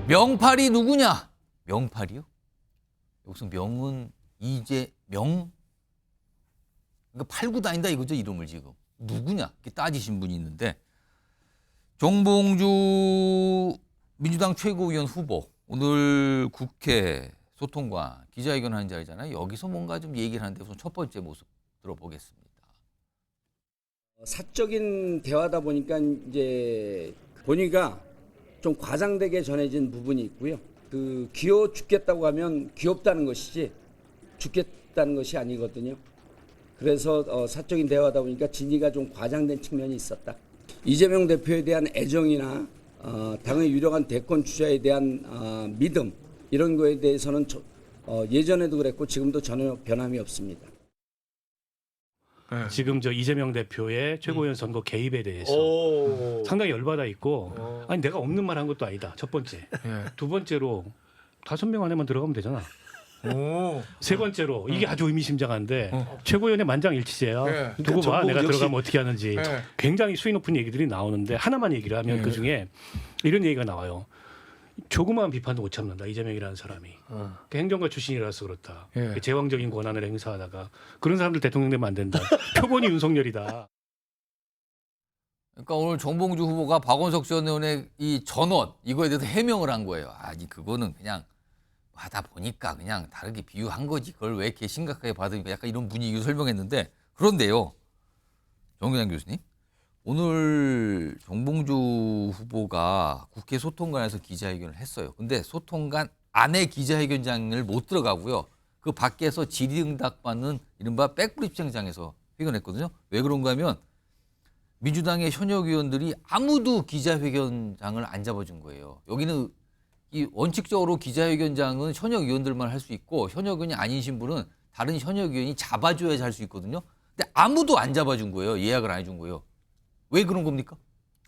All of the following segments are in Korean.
명팔이 누구냐? 명팔이요? 여기서 명은 이재명? 그러니까 팔고 다닌다 이거죠, 이름을 지금. 누구냐? 이렇게 따지신 분이 있는데 정봉주 민주당 최고위원 후보 오늘 국회 소통관 기자회견 하는 자리잖아요. 여기서 뭔가 좀 얘기를 하는데 우선 첫 번째 모습 들어보겠습니다. 사적인 대화다 보니까 이제 보니까 좀 과장되게 전해진 부분이 있고요. 그 귀여워 죽겠다고 하면 귀엽다는 것이지 죽겠다는 것이 아니거든요. 그래서 사적인 대화다 보니까 진위가 좀 과장된 측면이 있었다. 이재명 대표에 대한 애정이나 당의 유력한 대권 주자에 대한 믿음 이런 거에 대해서는 예전에도 그랬고 지금도 전혀 변함이 없습니다. 네. 지금 저 이재명 대표의 최고위원 선거 개입에 대해서 상당히 열받아 있고 아니 내가 없는 말 한 것도 아니다. 첫 번째. 예. 두 번째로 5명 안에만 들어가면 되잖아. 오. 세 번째로 이게 아주 의미심장한데 최고위원의 만장일치제야. 예. 두고 봐. 전부 내가 역시- 들어가면 어떻게 하는지. 예. 굉장히 수위 높은 얘기들이 나오는데 하나만 얘기를 하면 예. 그중에 이런 얘기가 나와요. 조그마한 비판도 못 참는다. 이재명이라는 사람이. 그 행정가 출신이라서 그렇다. 예. 제왕적인 권한을 행사하다가 그런 사람들 대통령 되면 안 된다. 표본이 윤석열이다. 그러니까 오늘 정봉주 후보가 박원석 전 의원의 이 전원 이거에 대해서 해명을 한 거예요. 아니 그거는 그냥 하다 보니까 그냥 다르게 비유한 거지. 그걸 왜 이렇게 심각하게 받으니까 약간 이런 분위기로 설명했는데 그런데요. 정근양 교수님. 오늘 정봉주 후보가 국회 소통관에서 기자회견을 했어요. 근데 소통관 안에 기자회견장을 못 들어가고요. 그 밖에서 질의응답 받는 이른바 백브리핑장에서 회견했거든요. 왜 그런가 하면 민주당의 현역 의원들이 아무도 기자회견장을 안 잡아준 거예요. 여기는 이 원칙적으로 기자회견장은 현역 의원들만 할 수 있고 현역 의원이 아니신 분은 다른 현역 의원이 잡아줘야지 할 수 있거든요. 근데 아무도 안 잡아준 거예요. 예약을 안 해준 거예요. 왜 그런 겁니까?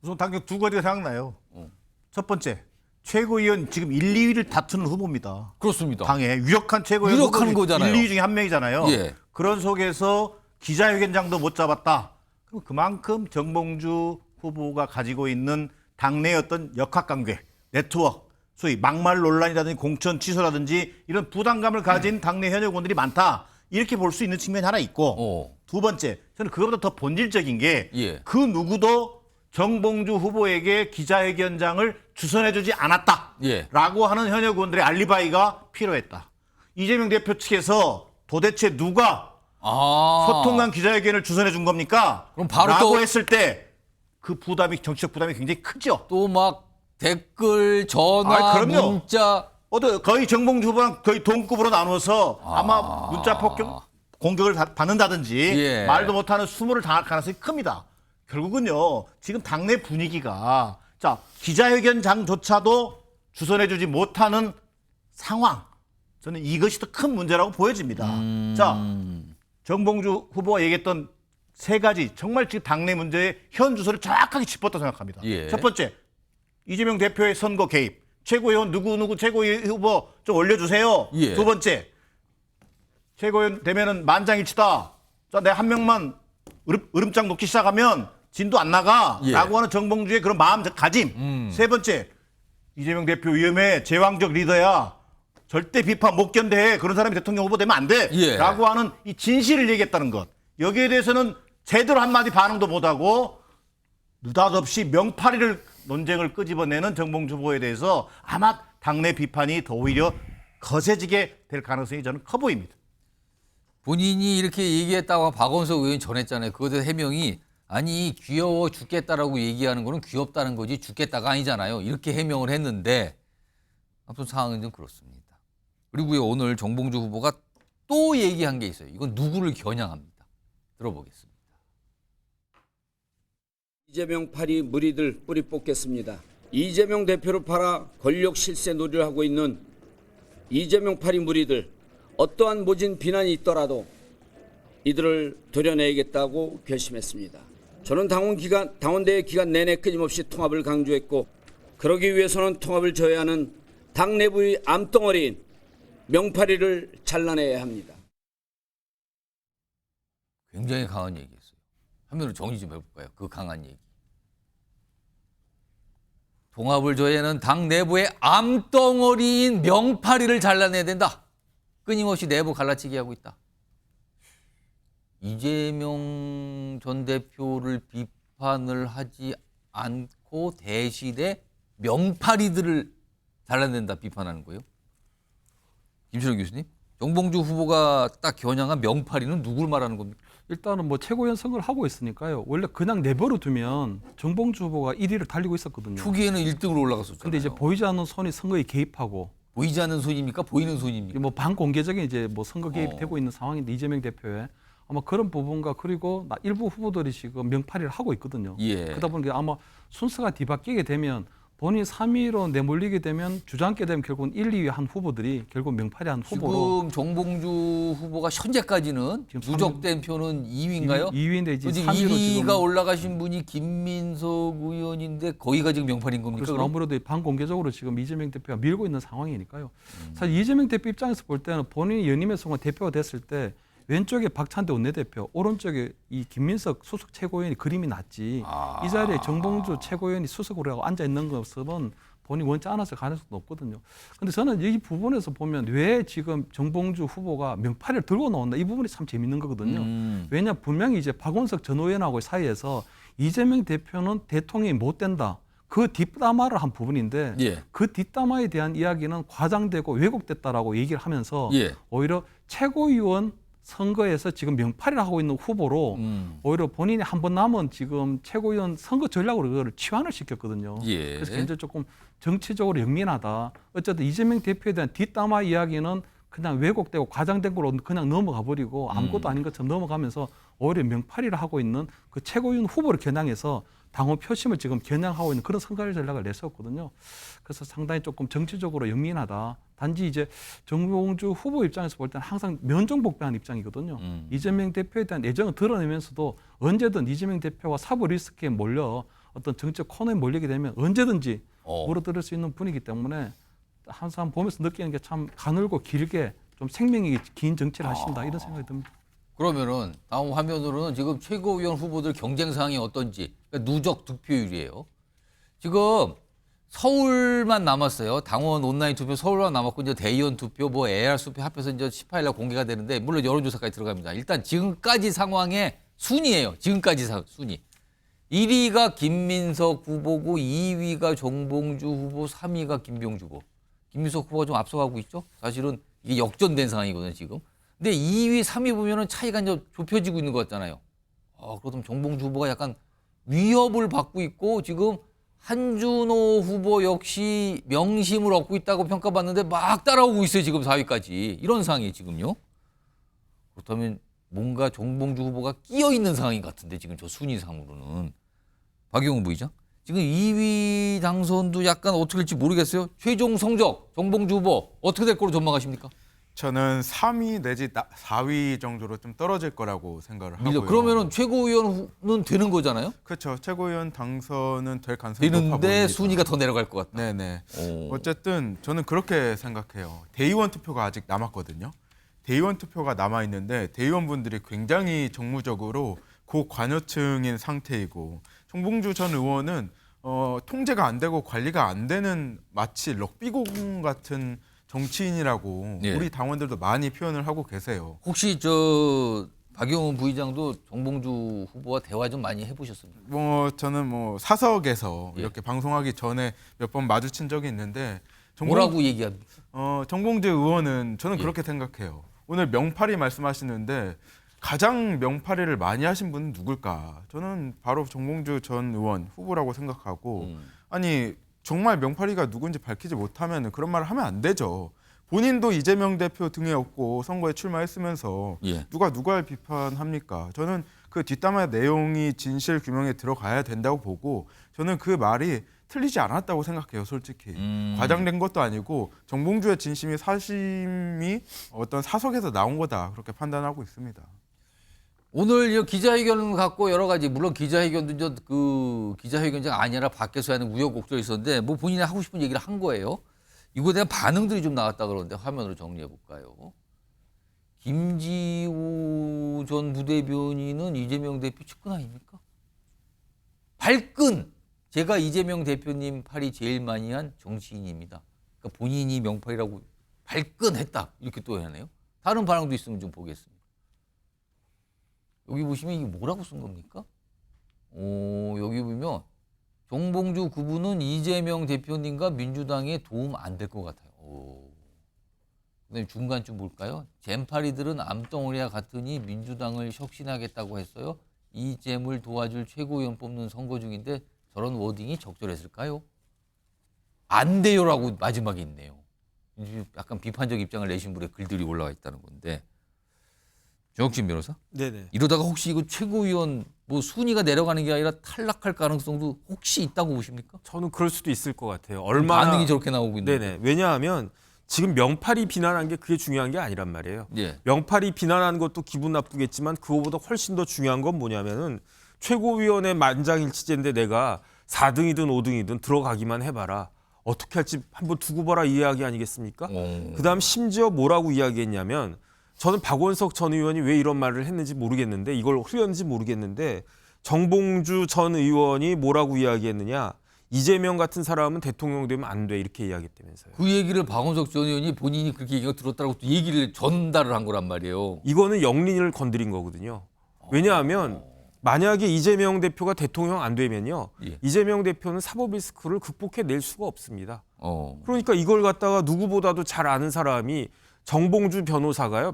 우선 당장 두 가지가 생각나요. 어. 첫 번째, 최고위원 지금 1, 2위를 다투는 후보입니다. 그렇습니다. 당에 유력한 최고위원 유력한 후보 거잖아요. 1, 2위 중에 한 명이잖아요. 예. 그런 속에서 기자회견장도 못 잡았다. 그럼 그만큼 정봉주 후보가 가지고 있는 당내의 어떤 역학관계, 네트워크, 소위 막말 논란이라든지 공천 취소라든지 이런 부담감을 가진 당내 현역 의원들이 많다. 이렇게 볼 수 있는 측면이 하나 있고 두 번째, 저는 그것보다 더 본질적인 게 그 예. 누구도 정봉주 후보에게 기자회견장을 주선해주지 않았다라고 예. 하는 현역 의원들의 알리바이가 필요했다. 이재명 대표 측에서 도대체 누가 소통관 기자회견을 주선해 준 겁니까? 그럼 바로 라고 또- 했을 때 그 부담이 정치적 부담이 굉장히 크죠. 또 막 댓글, 전화, 아, 그럼요. 문자. 거의 정봉주 후보랑 거의 동급으로 나눠서 아마 문자 폭격 공격을 받는다든지 예. 말도 못하는 수모를 당할 가능성이 큽니다. 결국은요 지금 당내 분위기가 자 기자회견장조차도 주선해주지 못하는 상황. 저는 이것이 더 큰 문제라고 보여집니다. 자 정봉주 후보가 얘기했던 세 가지 정말 지금 당내 문제의 현 주소를 정확하게 짚었다고 생각합니다. 예. 첫 번째 이재명 대표의 선거 개입. 최고위원 누구 최고위 후보 좀 올려주세요. 예. 두 번째 최고위원 되면은 만장일치다. 자, 내가 한 명만 으름장 놓기 시작하면 진도 안 나가라고 예. 하는 정봉주의 그런 마음가짐. 세 번째 이재명 대표 위험해 제왕적 리더야. 절대 비판 못 견뎌. 그런 사람이 대통령 후보 되면 안 돼. 예. 라고 하는 이 진실을 얘기했다는 것. 여기에 대해서는 제대로 한마디 반응도 못하고 느닷없이 명파리를 논쟁을 끄집어내는 정봉주 후보에 대해서 아마 당내 비판이 더 오히려 거세지게 될 가능성이 저는 커 보입니다. 본인이 이렇게 얘기했다고 박원석 의원이 전했잖아요. 그것에 대해서 해명이 아니 귀여워 죽겠다라고 얘기하는 거는 귀엽다는 거지 죽겠다가 아니잖아요. 이렇게 해명을 했는데 아무튼 상황은 좀 그렇습니다. 그리고요 오늘 정봉주 후보가 또 얘기한 게 있어요. 이건 누구를 겨냥합니다. 들어보겠습니다. 이재명 파리 무리들 뿌리 뽑겠습니다. 이재명 대표를 팔아 권력 실세 놀이를 하고 있는 이재명 파리 무리들 어떠한 모진 비난이 있더라도 이들을 도려내야겠다고 결심했습니다. 저는 당원대회 기간 내내 끊임없이 통합을 강조했고 그러기 위해서는 통합을 저해야 하는 당 내부의 암덩어리인 명파리를 잘라내야 합니다. 굉장히 강한 얘기였어요. 한면으로 정리 좀 해볼까요? 그 강한 얘기. 통합을 조회하는 당 내부의 암덩어리인 명파리를 잘라내야 된다. 끊임없이 내부 갈라치기 하고 있다. 이재명 전 대표를 비판을 하지 않고 대신에 명파리들을 잘라낸다 비판하는 거예요. 김철웅 교수님, 정봉주 후보가 딱 겨냥한 명파리는 누굴 말하는 겁니까? 일단은 뭐 최고위원 선거를 하고 있으니까요. 원래 그냥 내버려 두면 정봉주 후보가 1위를 달리고 있었거든요. 초기에는 1등으로 올라갔었잖아요. 근데 이제 보이지 않는 손이 선거에 개입하고 보이지 않는 손입니까? 보이는 손입니까? 뭐 반공개적인 이제 뭐 선거 개입이 되고 있는 상황인데 이재명 대표의 아마 그런 부분과 그리고 일부 후보들이 지금 명파리를 하고 있거든요. 예. 그러다 보니까 아마 순서가 뒤바뀌게 되면 본인이 3위로 내몰리게 되면 주저앉게 되면 결국은 1, 2위 한 후보들이 결국 명파리한 후보로 지금 정봉주 후보가 현재까지는 지금 누적된 표는 2위인가요? 2위인데 이제 지금 3위로 2위가 지금 올라가신 분이 김민석 의원인데 거기가 지금 명파리인 겁니까? 그래서 그럼? 아무래도 반공개적으로 지금 이재명 대표가 밀고 있는 상황이니까요. 사실 이재명 대표 입장에서 볼 때는 본인이 연임에서 대표가 됐을 때 왼쪽에 박찬대 원내대표, 오른쪽에 이 김민석 수석 최고위원이 그림이 났지. 이 자리에 정봉주 최고위원이 수석으로 하고 앉아 있는 것은 본인이 원치 않아서 가능성도 높거든요. 근데 저는 이 부분에서 보면 왜 지금 정봉주 후보가 명파리를 들고 나온다 이 부분이 참 재밌는 거거든요. 왜냐 분명히 이제 박원석 전 의원하고 사이에서 이재명 대표는 대통령이 못 된다. 그 뒷담화를 한 부분인데 예. 그 뒷담화에 대한 이야기는 과장되고 왜곡됐다라고 얘기를 하면서 예. 오히려 최고위원 선거에서 지금 명파리를 하고 있는 후보로 오히려 본인이 한 번 남은 지금 최고위원 선거 전략으로 그걸 치환을 시켰거든요. 예. 그래서 굉장히 조금 정치적으로 영민하다. 어쨌든 이재명 대표에 대한 뒷담화 이야기는 그냥 왜곡되고 과장된 걸로 그냥 넘어가 버리고 아무것도 아닌 것처럼 넘어가면서 오히려 명파리를 하고 있는 그 최고위원 후보를 겨냥해서 당원 표심을 지금 겨냥하고 있는 그런 선거 전략을 내세웠거든요. 그래서 상당히 조금 정치적으로 영민하다. 단지 이제 정봉주 후보 입장에서 볼 때는 항상 면정복배한 입장이거든요. 이재명 대표에 대한 애정을 드러내면서도 언제든 이재명 대표와 사법 리스크에 몰려 어떤 정책 코너에 몰리게 되면 언제든지 물어들을 수 있는 분이기 때문에 항상 보면서 느끼는 게 참 가늘고 길게 좀 생명이 긴 정치를 하신다 이런 생각이 듭니다. 그러면은 다음 화면으로는 지금 최고위원 후보들 경쟁 상황이 어떤지 그러니까 누적 득표율이에요. 지금 서울만 남았어요. 당원 온라인 투표 서울만 남았고 이제 대의원 투표 뭐 AR 투표 합해서 이제 18일 날 공개가 되는데 물론 여론조사까지 들어갑니다. 일단 지금까지 상황의 순위예요. 지금까지 순위. 1위가 김민석 후보고 2위가 정봉주 후보, 3위가 김병주 후보. 김민석 후보가 좀 앞서가고 있죠. 사실은 이게 역전된 상황이거든요, 지금. 근데 2위, 3위 보면은 차이가 이제 좁혀지고 있는 것 같잖아요. 그렇다면 정봉주 후보가 약간 위협을 받고 있고 지금 한준호 후보 역시 명심을 얻고 있다고 평가받는데 막 따라오고 있어요, 지금 4위까지. 이런 상황이에요, 지금요. 그렇다면 뭔가 정봉주 후보가 끼어 있는 상황인 것 같은데 지금 저 순위상으로는. 박용훈 부의장. 지금 2위 당선도 약간 어떻게 될지 모르겠어요. 최종 성적 정봉주 후보 어떻게 될 거로 전망하십니까? 저는 3위 내지 4위 정도로 좀 떨어질 거라고 생각을 하고요. 그러면은 최고위원은 되는 거잖아요. 그렇죠. 최고위원 당선은 될 가능성이 높아 되는데 보입니다. 순위가 더 내려갈 것 같다. 네네. 어쨌든 저는 그렇게 생각해요. 대의원 투표가 아직 남았거든요. 대의원 투표가 남아 있는데 대의원분들이 굉장히 정무적으로 고관여층인 상태이고 정봉주 전 의원은 통제가 안 되고 관리가 안 되는 마치 럭비공 같은 정치인이라고 예. 우리 당원들도 많이 표현을 하고 계세요. 혹시 저 박용훈 부의장도 정봉주 후보와 대화 좀 많이 해보셨습니까? 저는 사석에서 예. 이렇게 방송하기 전에 몇 번 마주친 적이 있는데 뭐라고 얘기합니까? 정봉주 의원은 저는 예. 그렇게 생각해요. 오늘 명파리 말씀하시는데 가장 명파리를 많이 하신 분은 누굴까? 저는 바로 정봉주 전 의원 후보라고 생각하고 아니 정말 명파리가 누군지 밝히지 못하면 그런 말을 하면 안 되죠. 본인도 이재명 대표 등에 업고 선거에 출마했으면서 예. 누가 누가를 비판합니까? 저는 그 뒷담화 내용이 진실 규명에 들어가야 된다고 보고 저는 그 말이 틀리지 않았다고 생각해요, 솔직히. 과장된 것도 아니고 정봉주의 진심이 사심이 어떤 사석에서 나온 거다 그렇게 판단하고 있습니다. 오늘 이 기자회견을 갖고 여러 가지 물론 기자회견도 이제 그 기자회견장 아니라 밖에서 하는 우여곡절이 있었는데 뭐 본인이 하고 싶은 얘기를 한 거예요. 이거에 대한 반응들이 좀 나왔다 그러는데 화면으로 정리해 볼까요? 김지우 전 부대변인은 이재명 대표 측근 아닙니까? 발끈 제가 이재명 대표님 팔이 제일 많이 한 정치인입니다. 그러니까 본인이 명팔이라고 발끈했다 이렇게 또 하네요. 다른 반응도 있으면 좀 보겠습니다. 여기 보시면 이게 뭐라고 쓴 겁니까? 여기 보면 정봉주 그분은 이재명 대표님과 민주당에 도움 안 될 것 같아요. 그다음에 중간쯤 볼까요? 잼파리들은 암덩어리와 같으니 민주당을 혁신하겠다고 했어요. 이 잼을 도와줄 최고위원 뽑는 선거 중인데 저런 워딩이 적절했을까요? 안 돼요라고 마지막에 있네요. 약간 비판적 입장을 내신 분의 글들이 올라와 있다는 건데. 정혁진 변호사? 네네. 이러다가 혹시 이거 최고위원 뭐 순위가 내려가는 게 아니라 탈락할 가능성도 혹시 있다고 보십니까? 저는 그럴 수도 있을 것 같아요. 얼마나 반응이 저렇게 나오고 있는데. 네네. 왜냐하면 지금 명팔이 비난한 게 그게 중요한 게 아니란 말이에요. 예. 명팔이 비난하는 것도 기분 나쁘겠지만 그거보다 훨씬 더 중요한 건 뭐냐면은 최고위원회 만장일치제인데 내가 4등이든 5등이든 들어가기만 해봐라. 어떻게 할지 한번 두고 봐라 이 이야기 아니겠습니까? 그다음 심지어 뭐라고 이야기했냐면 저는 박원석 전 의원이 왜 이런 말을 했는지 모르겠는데 이걸 흘렸는지 모르겠는데 정봉주 전 의원이 뭐라고 이야기했느냐. 이재명 같은 사람은 대통령 되면 안 돼 이렇게 이야기했다면서요. 그 얘기를 박원석 전 의원이 본인이 그렇게 얘기가 들었다고 또 얘기를 전달을 한 거란 말이에요. 이거는 영린을 건드린 거거든요. 왜냐하면 만약에 이재명 대표가 대통령 안 되면요. 예. 이재명 대표는 사법 리스크를 극복해낼 수가 없습니다. 어. 그러니까 이걸 갖다가 누구보다도 잘 아는 사람이 정봉주 변호사가요.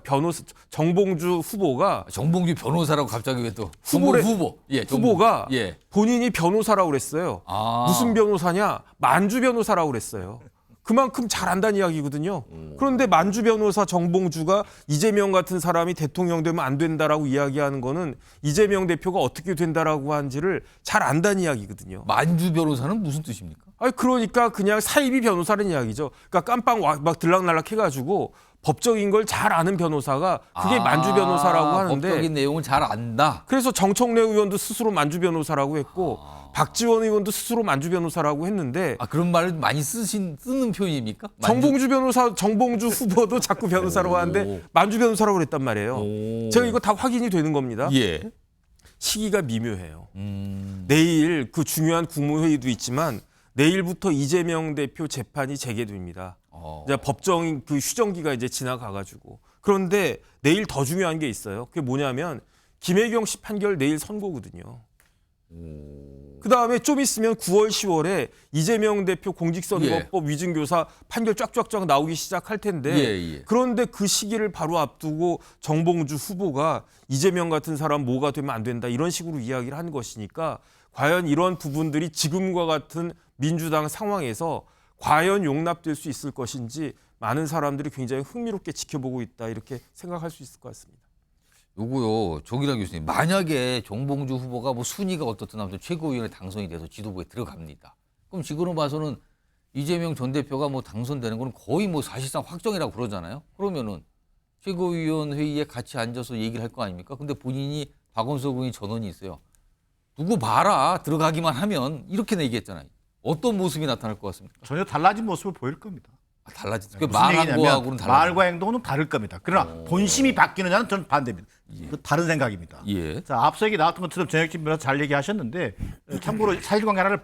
정봉주 후보가 정봉주 변호사라고 갑자기 왜 또 후보래- 후보. 예, 후보가 예. 본인이 변호사라고 그랬어요. 아. 무슨 변호사냐? 만주 변호사라고 그랬어요. 그만큼 잘 안다는 이야기거든요. 그런데 만주 변호사 정봉주가 이재명 같은 사람이 대통령 되면 안 된다라고 이야기하는 거는 이재명 대표가 어떻게 된다라고 한지를 잘 안다는 이야기거든요. 만주 변호사는 무슨 뜻입니까? 아니 그러니까 그냥 사이비 변호사라는 이야기죠. 그러니까 깜빵 막 들락날락 해가지고 법적인 걸 잘 아는 변호사가 그게 만주 변호사라고 하는데 법적인 내용을 잘 안다. 그래서 정청래 의원도 스스로 만주 변호사라고 했고 박지원 의원도 스스로 만주 변호사라고 했는데 그런 말을 많이 쓰는 표현입니까? 정봉주 후보도 자꾸 변호사라고 하는데 만주 변호사라고 그랬단 말이에요. 제가 이거 다 확인이 되는 겁니다. 예. 시기가 미묘해요. 내일 그 중요한 국무회의도 있지만 내일부터 이재명 대표 재판이 재개됩니다. 이제 법정 그 휴정기가 이제 지나가가지고 그런데 내일 더 중요한 게 있어요. 그게 뭐냐면 김혜경 씨 판결 내일 선고거든요. 그 다음에 좀 있으면 9월, 10월에 이재명 대표 공직선거법 위증교사 판결 쫙쫙쫙 나오기 시작할 텐데 그런데 그 시기를 바로 앞두고 정봉주 후보가 이재명 같은 사람 뭐가 되면 안 된다 이런 식으로 이야기를 한 것이니까 과연 이런 부분들이 지금과 같은 민주당 상황에서 과연 용납될 수 있을 것인지 많은 사람들이 굉장히 흥미롭게 지켜보고 있다 이렇게 생각할 수 있을 것 같습니다. 요거요, 정기란 교수님. 만약에 정봉주 후보가 뭐 순위가 어떻든 아무튼 최고위원회 당선이 돼서 지도부에 들어갑니다. 그럼 지금으로 봐서는 이재명 전 대표가 뭐 당선되는 건 거의 뭐 사실상 확정이라고 그러잖아요. 그러면은 최고위원 회의에 같이 앉아서 얘기를 할 거 아닙니까? 근데 본인이 박원석 의원이 전원이 있어요. 누구 봐라 들어가기만 하면 이렇게 얘기했잖아요. 어떤 모습이 나타날 것 같습니까? 전혀 달라진 모습을 보일 겁니다. 달라진. 무슨 말한 얘기냐면 거하고는 달라진. 말과 행동은 다를 겁니다. 그러나 본심이 바뀌느냐는 저는 반대입니다. 그 다른 생각입니다. 예. 자, 앞서 얘기 나왔던 것처럼 정혁진 변호사 잘 얘기하셨는데 참고로 사실관계 하나를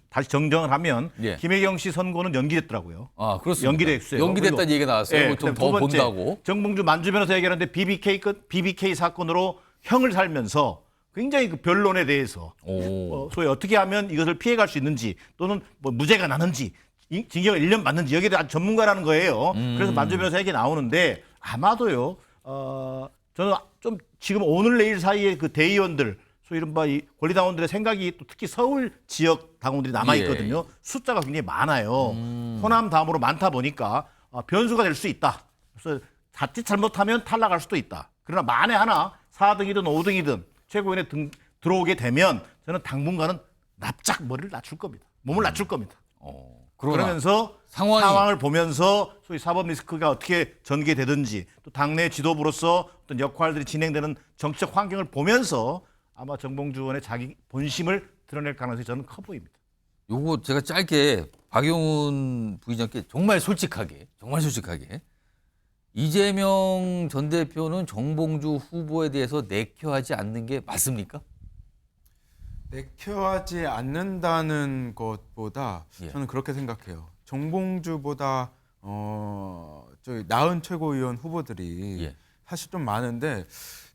다시 정정을 하면 예. 김혜경 씨 선고는 연기됐더라고요. 아, 그렇습니다. 연기됐어요. 연기됐다는 얘기가 나왔어요. 예, 좀 두 더 번째, 본다고. 정봉주 만주 변호사 얘기하는데 BBK 사건으로 형을 살면서 굉장히 그 변론에 대해서 소위 어떻게 하면 이것을 피해갈 수 있는지 또는 뭐 무죄가 나는지 징역 1년 받는지 여기에 대한 전문가라는 거예요. 그래서 만주 변호사 얘기 나오는데 아마도요. 저는 좀 지금 오늘 내일 사이에 그 대의원들 소위 이른바 이 권리당원들의 생각이 또 특히 서울 지역 당원들이 남아 있거든요. 숫자가 굉장히 많아요. 호남 다음으로 많다 보니까 변수가 될 수 있다. 그래서 자칫 잘못하면 탈락할 수도 있다. 그러나 만에 하나 4등이든 5등이든 최고위원회 들어오게 되면 저는 당분간은 납작 머리를 낮출 겁니다. 몸을 낮출 겁니다. 그러면서 상황을 보면서 소위 사법 리스크가 어떻게 전개되든지 또 당내 지도부로서 어떤 역할들이 진행되는 정치적 환경을 보면서 아마 정봉주 의원의 자기 본심을 드러낼 가능성이 저는 커 보입니다. 요거 제가 짧게 박용훈 부의장께 정말 솔직하게 이재명 전 대표는 정봉주 후보에 대해서 내켜하지 않는 게 맞습니까? 내켜하지 않는다는 것보다 예. 저는 그렇게 생각해요. 정봉주보다 저기 나은 최고위원 후보들이 예. 사실 좀 많은데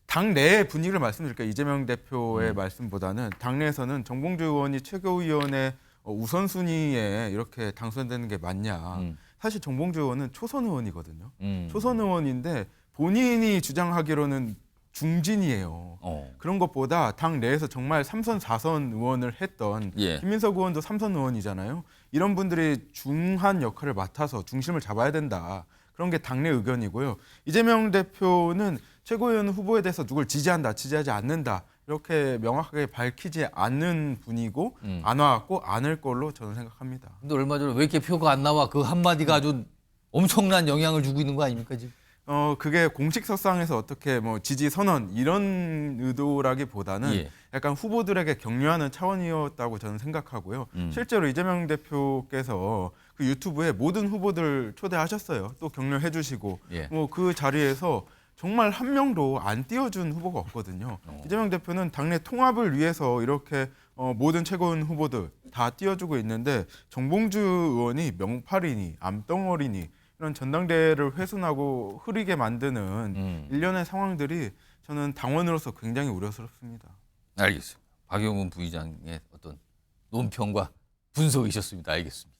당 내의 분위기를 말씀드릴까요? 이재명 대표의 말씀보다는 당내에서는 정봉주 의원이 최고위원의 우선순위에 이렇게 당선되는 게 맞냐. 사실 정봉주 의원은 초선 의원이거든요. 초선 의원인데 본인이 주장하기로는 중진이에요. 그런 것보다 당 내에서 정말 3선, 4선 의원을 했던 예. 김민석 의원도 3선 의원이잖아요. 이런 분들이 중한 역할을 맡아서 중심을 잡아야 된다. 그런 게 당내 의견이고요. 이재명 대표는 최고위원 후보에 대해서 누굴 지지한다, 지지하지 않는다. 이렇게 명확하게 밝히지 않는 분이고 안 와갖고 않을 걸로 저는 생각합니다. 근데 얼마 전에 왜 이렇게 표가 안 나와? 그 한마디가 아주 엄청난 영향을 주고 있는 거 아닙니까 지금? 그게 공식 석상에서 어떻게 뭐 지지 선언 이런 의도라기보다는 예. 약간 후보들에게 격려하는 차원이었다고 저는 생각하고요. 실제로 이재명 대표께서 그 유튜브에 모든 후보들 초대하셨어요. 또 격려해 주시고 예. 뭐 그 자리에서 정말 한 명도 안 띄워준 후보가 없거든요. 이재명 대표는 당내 통합을 위해서 이렇게 모든 최고위원 후보들 다 띄워주고 있는데 정봉주 의원이 명팔이니 암덩어리니 이런 전당대회를 훼손하고 흐리게 만드는 일련의 상황들이 저는 당원으로서 굉장히 우려스럽습니다. 알겠습니다. 박용훈 부의장의 어떤 논평과 분석이셨습니다. 알겠습니다.